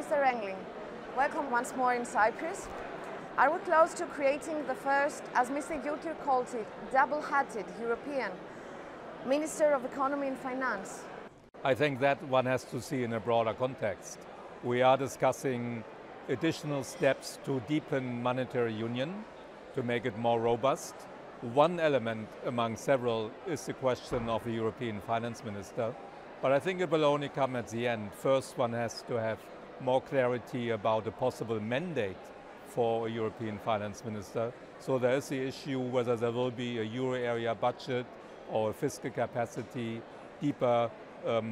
Mr. Engling, welcome once more in Cyprus. Are we close to creating the first, as Mr. Juncker called it, double-hatted European Minister of Economy and Finance? I think that one has to see in a broader context. We are discussing additional steps to deepen monetary union, to make it more robust. One element among several is the question of a European finance minister, but I think it will only come at the end. First, one has to have more clarity about a possible mandate for a European finance minister. So there is the issue whether there will be a euro area budget or a fiscal capacity, deeper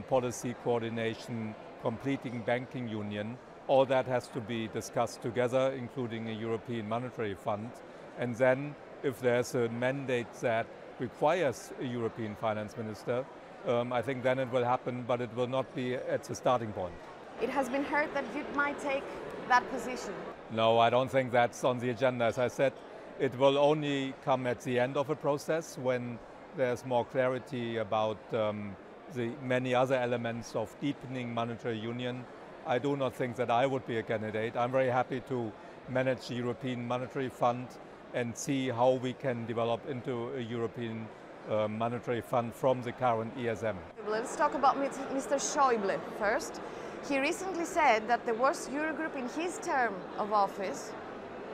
policy coordination, completing banking union. All that has to be discussed together, including a European monetary fund. And then if there's a mandate that requires a European finance minister, I think then it will happen, but it will not be at the starting point. It has been heard that you might take that position. No, I don't think that's on the agenda. As I said, it will only come at the end of a process when there's more clarity about the many other elements of deepening monetary union. I do not think that I would be a candidate. I'm very happy to manage the European Monetary Fund and see how we can develop into a European monetary fund from the current ESM. Let's talk about Mr. Schäuble first. He recently said that the worst Eurogroup in his term of office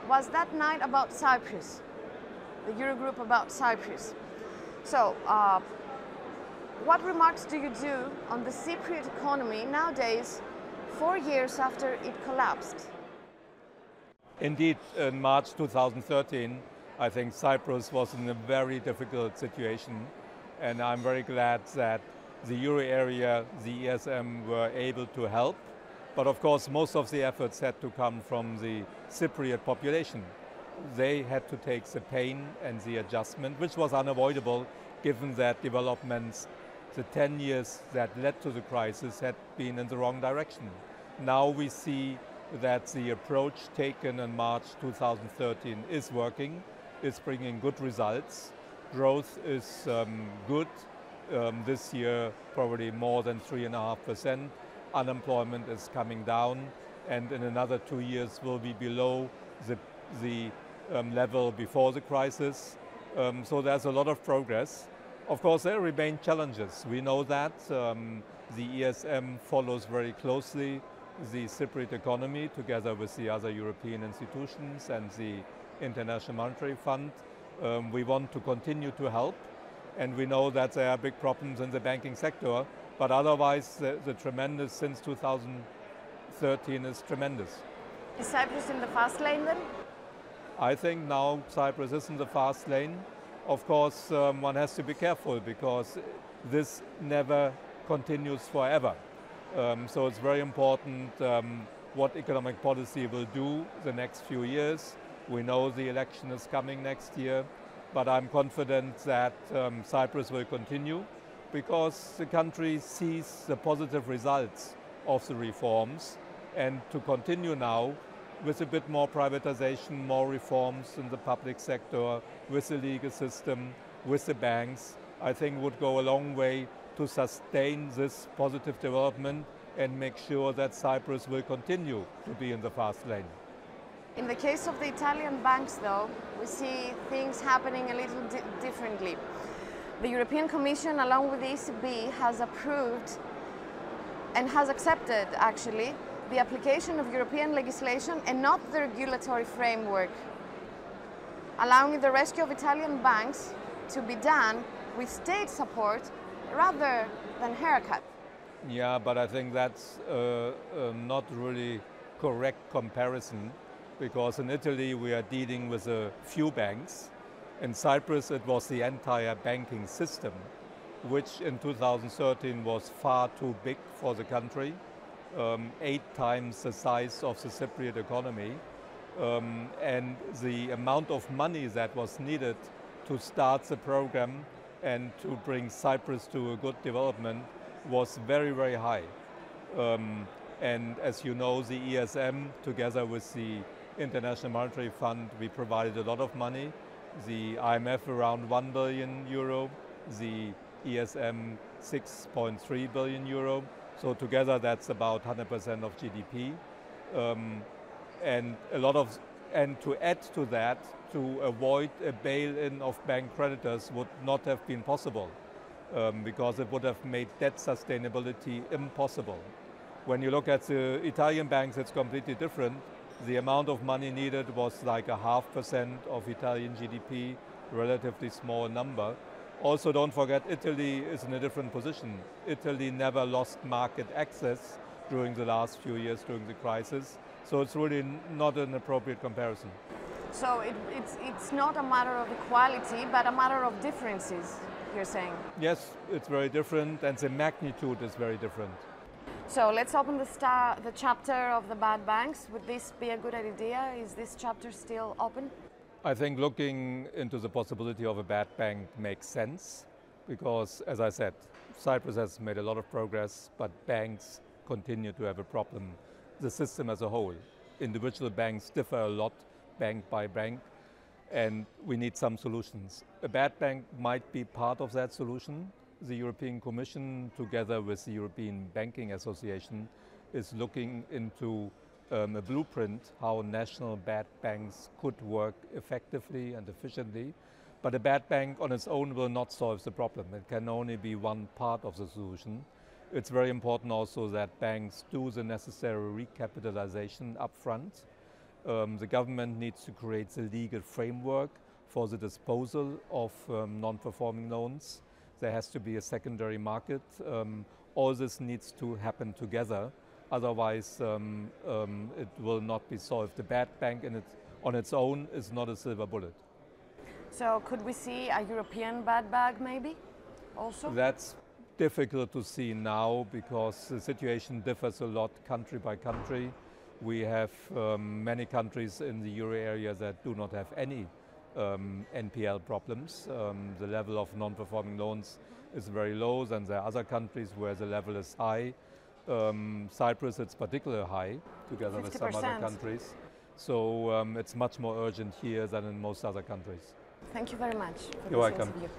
was that night about Cyprus, the Eurogroup about Cyprus. So, what remarks do you do on the Cypriot economy nowadays, 4 years after it collapsed? Indeed, in March 2013, I think Cyprus was in a very difficult situation, and I'm very glad that the euro area, the ESM were able to help. But of course, most of the efforts had to come from the Cypriot population. They had to take the pain and the adjustment, which was unavoidable given that developments, the 10 years that led to the crisis, had been in the wrong direction. Now we see that the approach taken in March 2013 is working, is bringing good results. Growth is good. This year, probably more than 3.5%. Unemployment is coming down, and in another 2 years will be below the level before the crisis. So there's a lot of progress. Of course, there remain challenges. We know that. The ESM follows very closely the Cypriot economy together with the other European institutions and the International Monetary Fund. We want to continue to help, and we know that there are big problems in the banking sector, but otherwise the tremendous since 2013 is tremendous. Is Cyprus in the fast lane then? I think now Cyprus is in the fast lane. Of course, one has to be careful because this never continues forever. So it's very important what economic policy will do the next few years. We know the election is coming next year, but I'm confident that Cyprus will continue because the country sees the positive results of the reforms, and to continue now with a bit more privatization, more reforms in the public sector, with the legal system, with the banks, I think would go a long way to sustain this positive development and make sure that Cyprus will continue to be in the fast lane. In the case of the Italian banks, though, we see things happening a little differently. The European Commission, along with the ECB, has approved and has accepted, actually, the application of European legislation and not the regulatory framework, allowing the rescue of Italian banks to be done with state support rather than haircut. Yeah, but I think that's not really correct comparison, because in Italy we are dealing with a few banks. In Cyprus it was the entire banking system, which in 2013 was far too big for the country, 8 times the size of the Cypriot economy, and the amount of money that was needed to start the program and to bring Cyprus to a good development was very, very high. And as you know, the ESM, together with the International Monetary Fund, we provided a lot of money. The IMF around 1 billion euro, the ESM 6.3 billion euro. So together that's about 100% of GDP. and to add to that, to avoid a bail-in of bank creditors would not have been possible, because it would have made debt sustainability impossible. When you look at the Italian banks, it's completely different. The amount of money needed was like 0.5% of Italian GDP, relatively small number. Also, don't forget, Italy is in a different position. Italy never lost market access during the last few years during the crisis, so it's really not an appropriate comparison. So it's not a matter of equality, but a matter of differences, you're saying? Yes, it's very different, and the magnitude is very different. So let's open the chapter of the bad banks. Would this be a good idea? Is this chapter still open? I think looking into the possibility of a bad bank makes sense, because, as I said, Cyprus has made a lot of progress, but banks continue to have a problem. The system as a whole. Individual banks differ a lot, bank by bank, and we need some solutions. A bad bank might be part of that solution. The European Commission, together with the European Banking Association, is looking into a blueprint how national bad banks could work effectively and efficiently. But a bad bank on its own will not solve the problem. It can only be one part of the solution. It's very important also that banks do the necessary recapitalization up front. The government needs to create the legal framework for the disposal of non-performing loans. There has to be a secondary market. All this needs to happen together. Otherwise, it will not be solved. The bad bank on its own is not a silver bullet. So could we see a European bad bank maybe also? That's difficult to see now, because the situation differs a lot country by country. We have many countries in the euro area that do not have any NPL problems. The level of non-performing loans is very low, and there are other countries where the level is high. Cyprus, it's particularly high, together 50%. With some other countries. So it's much more urgent here than in most other countries. Thank you very much for You're this welcome. interview.